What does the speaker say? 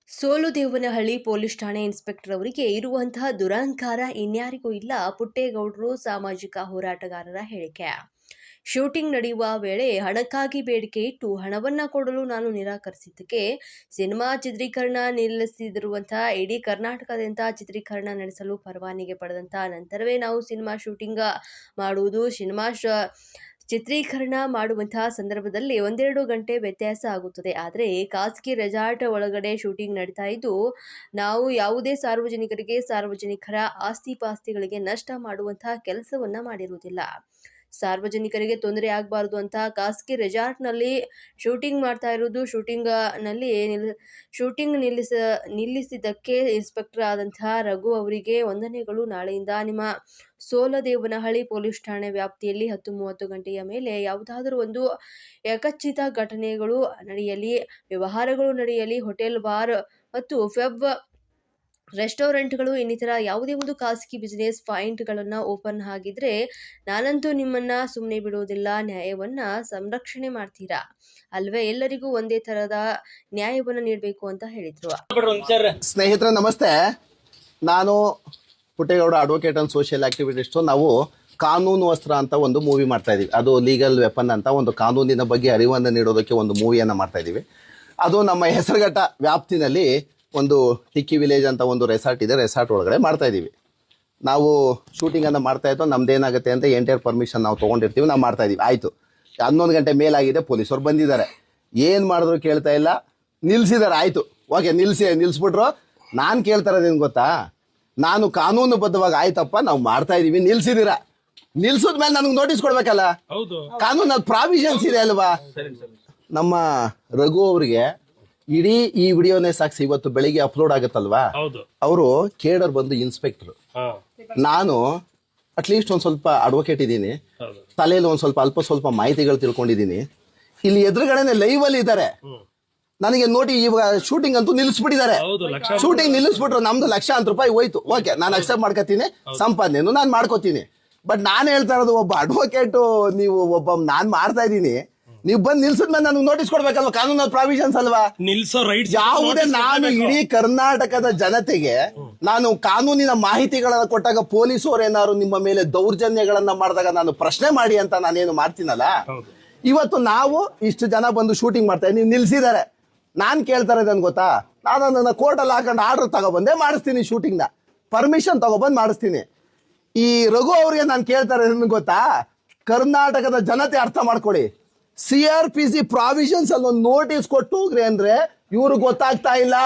ಸೋಲುದೇವನಹಳ್ಳಿ police ಠಾಣೆ inspector ಅವರಿಗೆ ಇರುವಂತಹ ದುರಹಂಕಾರ ಇನ್ಯಾರಿಗೂ ಇಲ್ಲ. ಪುಟ್ಟೇಗೌಡರು ಸಾಮಾಜಿಕ ಹೋರಾಟಗಾರರ ಹೇಳಿಕೆ. ಶೂಟಿಂಗ್ ನಡೆಯುವ ವೇಳೆ ಹಣಕ್ಕಾಗಿ ಬೇಡಿಕೆ ಇಟ್ಟು ಹಣವನ್ನ ಕೊಡಲು ನಾನು ನಿರಾಕರಿಸಿದ್ದಕ್ಕೆ ಸಿನಿಮಾ ಚಿತ್ರೀಕರಣ ನಿಲ್ಲಿಸಿರುವಂತಹ ಇಡೀ ಕರ್ನಾಟಕದಿಂದ ಚಿತ್ರೀಕರಣ ನಡೆಸಲು ಪರವಾನಗಿ ಪಡೆದಂತ ನಂತರವೇ ನಾವು ಸಿನಿಮಾ ಶೂಟಿಂಗ್ ಮಾಡುವುದು. ಚಿತ್ರೀಕರಣ ಮಾಡುವಂತಹ ಸಂದರ್ಭದಲ್ಲಿ 1-2 ಗಂಟೆ ವ್ಯತ್ಯಾಸ ಆಗುತ್ತದೆ. ಆದರೆ ಖಾಸಗಿ ರೆಸಾರ್ಟ್ ಒಳಗಡೆ ಶೂಟಿಂಗ್ ನಡೀತಾ ಇದ್ದು ನಾವು ಯಾವುದೇ ಸಾರ್ವಜನಿಕರ ಆಸ್ತಿ-ಪಾಸ್ತಿಗಳಿಗೆ ನಷ್ಟ ಮಾಡುವಂತಹ ಕೆಲಸವನ್ನ ಮಾಡಿರುವುದಿಲ್ಲ. ಸಾರ್ವಜನಿಕರಿಗೆ ತೊಂದರೆ ಆಗಬಾರದು ಅಂತ ಖಾಸಗಿ ರೆಸಾರ್ಟ್ನಲ್ಲಿ ಶೂಟಿಂಗ್ ಮಾಡ್ತಾ ಇರೋದು. ಶೂಟಿಂಗ್ ನಿಲ್ಲಿಸಿದ್ದಕ್ಕೆ ಇನ್ಸ್ಪೆಕ್ಟರ್ ಆದಂತಹ ರಘು ಅವರಿಗೆ ವಂದನೆಗಳು. ನಾಳೆಯಿಂದ ನಿಮ್ಮ ಸೋಲದೇವನಹಳ್ಳಿ ಪೊಲೀಸ್ ಠಾಣೆ ವ್ಯಾಪ್ತಿಯಲ್ಲಿ 10:30 ಗಂಟೆಯ ಮೇಲೆ ಯಾವುದಾದರೂ ಒಂದು ಯಕಚಿತ ಘಟನೆಗಳು ನಡೆಯಲಿ, ವ್ಯವಹಾರಗಳು ನಡೆಯಲಿ, ಹೋಟೆಲ್, ಬಾರ್ ಮತ್ತು ಪಬ್, ರೆಸ್ಟೋರೆಂಟ್ಗಳು ಇನ್ನಿತರ ಯಾವುದೇ ಒಂದು ಖಾಸಗಿ ಬಿಸಿನೆಸ್ ಪಾಯಿಂಟ್ಗಳನ್ನು ಓಪನ್ ಆಗಿದ್ರೆ ನಾನಂತೂ ನಿಮ್ಮನ್ನ ಸುಮ್ಮನೆ ಬಿಡುವುದಿಲ್ಲ. ನ್ಯಾಯವನ್ನ ಸಂರಕ್ಷಣೆ ಮಾಡ್ತೀರಾ ಅಲ್ವೇ? ಎಲ್ಲರಿಗೂ ಒಂದೇ ತರಹದ ನ್ಯಾಯವನ್ನು ನೀಡಬೇಕು ಅಂತ ಹೇಳಿದ್ರು. ಸ್ನೇಹಿತರೆ ನಮಸ್ತೆ, ನಾನು ಪುಟ್ಟೇಗೌಡ ಅಡ್ವೊಕೇಟ್ ಅಂಡ್ ಸೋಷಿಯಲ್ ಆಕ್ಟಿವಿಟಿಸ್ಟ್. ನಾವು ಕಾನೂನು ಅಸ್ತ್ರ ಅಂತ ಒಂದು ಮೂವಿ ಮಾಡ್ತಾ ಇದೀವಿ. ಅದು ಲೀಗಲ್ ವೆಪನ್ ಅಂತ ಒಂದು ಕಾನೂನಿನ ಬಗ್ಗೆ ಅರಿವನ್ನು ನೀಡೋದಕ್ಕೆ ಒಂದು ಮೂವಿಯನ್ನು ಮಾಡ್ತಾ ಇದೀವಿ. ಅದು ನಮ್ಮ ಹೆಸರುಘಟ್ಟ ವ್ಯಾಪ್ತಿನಲ್ಲಿ ಒಂದು ಟಿಕ್ಕಿ ವಿಲೇಜ್ ಅಂತ ಒಂದು ರೆಸಾರ್ಟ್ ಇದೆ. ರೆಸಾರ್ಟ್ ಒಳಗಡೆ ಮಾಡ್ತಾ ಇದೀವಿ. ನಾವು ಶೂಟಿಂಗನ್ನು ಮಾಡ್ತಾ ಇದ್ದೋ ನಮ್ದೇನಾಗುತ್ತೆ ಅಂತ ಎಂಟೈರ್ ಪರ್ಮಿಷನ್ ನಾವು ತೊಗೊಂಡಿರ್ತೀವಿ, ನಾವು ಮಾಡ್ತಾ ಇದೀವಿ. ಆಯಿತು, 11 ಗಂಟೆ ಮೇಲಾಗಿದೆ, ಪೊಲೀಸರು ಬಂದಿದ್ದಾರೆ. ಏನು ಮಾಡಿದ್ರು ಕೇಳ್ತಾ ಇಲ್ಲ, ನಿಲ್ಸಿದ್ದಾರೆ. ಆಯಿತು, ಓಕೆ, ನಿಲ್ಸ್ಬಿಟ್ರು. ನಾನು ಕೇಳ್ತಾ ಇರೋದೇನು ಗೊತ್ತಾ, ನಾನು ಕಾನೂನುಬದ್ಧವಾಗಿ ಆಯ್ತಪ್ಪ ನಾವು ಮಾಡ್ತಾ ಇದೀವಿ, ನಿಲ್ಸಿದ್ದೀರಾ, ನಿಲ್ಸಿದ್ಮೇಲೆ ನನಗೆ ನೋಟಿಸ್ ಕೊಡ್ಬೇಕಲ್ಲ. ಕಾನೂನು ಪ್ರಾವಿಷನ್ಸ್ ಇದೆ ಅಲ್ವಾ. ನಮ್ಮ ರಘು ಅವರಿಗೆ ಇಡೀ ಈ ವಿಡಿಯೋನೇ ಸಾಕ್ಷಿ. ಇವತ್ತು ಬೆಳಿಗ್ಗೆ ಅಪ್ಲೋಡ್ ಆಗುತ್ತಲ್ವಾ, ಅವರು ಕೇಡರ್ ಬಂದು ಇನ್ಸ್ಪೆಕ್ಟರ್, ನಾನು ಅಟ್ಲೀಸ್ಟ್ ಒಂದ್ ಸ್ವಲ್ಪ ಅಡ್ವೊಕೇಟ್ ಇದ್ದೀನಿ, ತಲೆಯಲ್ಲಿ ಒಂದ್ ಸ್ವಲ್ಪ ಮಾಹಿತಿಗಳು ತಿಳ್ಕೊಂಡಿದ್ದೀನಿ. ಇಲ್ಲಿ ಎದುರುಗಡೆನೆ ಲೈವ್ ಅಲ್ಲಿ ಇದ್ದಾರೆ. ನನಗೆ ನೋಡಿ ಇವಾಗ ಶೂಟಿಂಗ್ ಅಂತೂ ನಿಲ್ಲಿಸ್ಬಿಟ್ಟಿದ್ದಾರೆ. ಶೂಟಿಂಗ್ ನಿಲ್ಲಿಸ್ಬಿಟ್ರು, ನಮ್ದು ₹1,00,000 ಹೋಯ್ತು. ಓಕೆ, ನಾನು ಅಕ್ಸೆಪ್ಟ್ ಮಾಡ್ಕೋತೀನಿ, ಸಂಪಾದನೆಯನ್ನು ನಾನು ಮಾಡ್ಕೋತೀನಿ. ಬಟ್ ನಾನು ಹೇಳ್ತಾ ಇರೋದು, ಒಬ್ಬ ಅಡ್ವೊಕೇಟ್ ನೀವು ನಾನ್ ಮಾಡ್ತಾ ಇದ್ದೀನಿ, ನೀವು ಬಂದು ನಿಲ್ಸಿದ್ಮೇಲೆ ನನಗೆ ನೋಟಿಸ್ ಕೊಡ್ಬೇಕಲ್ವಾ. ಕಾನೂನು ಪ್ರಾವಿಷನ್ಸ್ ಅಲ್ವಾ. ನಿಲ್ಸೋ ರೈಟ್ ಯಾವುದೇ ನಾನು ಇಡೀ ಕರ್ನಾಟಕದ ಜನತೆಗೆ ನಾನು ಕಾನೂನಿನ ಮಾಹಿತಿಗಳನ್ನ ಕೊಟ್ಟಾಗ ಪೊಲೀಸರು ಏನಾದ್ರು ನಿಮ್ಮ ಮೇಲೆ ದೌರ್ಜನ್ಯಗಳನ್ನ ಮಾಡಿದಾಗ ನಾನು ಪ್ರಶ್ನೆ ಮಾಡಿ ಅಂತ ನಾನೇನು ಮಾಡ್ತೀನಲ್ಲ. ಇವತ್ತು ನಾವು ಇಷ್ಟು ಜನ ಬಂದು ಶೂಟಿಂಗ್ ಮಾಡ್ತಾ ನೀವು ನಿಲ್ಸಿದ್ದಾರೆ. ನಾನ್ ಕೇಳ್ತಾ ಇರೋದನ್ ಗೊತ್ತಾ, ನಾನು ನನ್ನ ಕೋರ್ಟಲ್ಲಿ ಹಾಕೊಂಡು ಆರ್ಡರ್ ತಗೊಬಂದೇ ಮಾಡಿಸ್ತೀನಿ, ಶೂಟಿಂಗ್ ನ ಪರ್ಮಿಷನ್ ತಗೊಬಂದ್ ಮಾಡಿಸ್ತೀನಿ. ಈ ರಘು ಅವ್ರಿಗೆ ನಾನು ಕೇಳ್ತಾ ಇರೋದನ್ ಗೊತ್ತಾ, ಕರ್ನಾಟಕದ ಜನತೆ ಅರ್ಥ ಮಾಡ್ಕೊಳ್ಳಿ, CRPC ಪ್ರಾವಿಷನ್ಸ್ ಅಲ್ಲಿ ಒಂದು ನೋಟಿಸ್ ಕೊಟ್ಟು ಹೋಗ್ರಿ ಅಂದ್ರೆ ಇವ್ರಿಗೆ ಗೊತ್ತಾಗ್ತಾ ಇಲ್ಲ.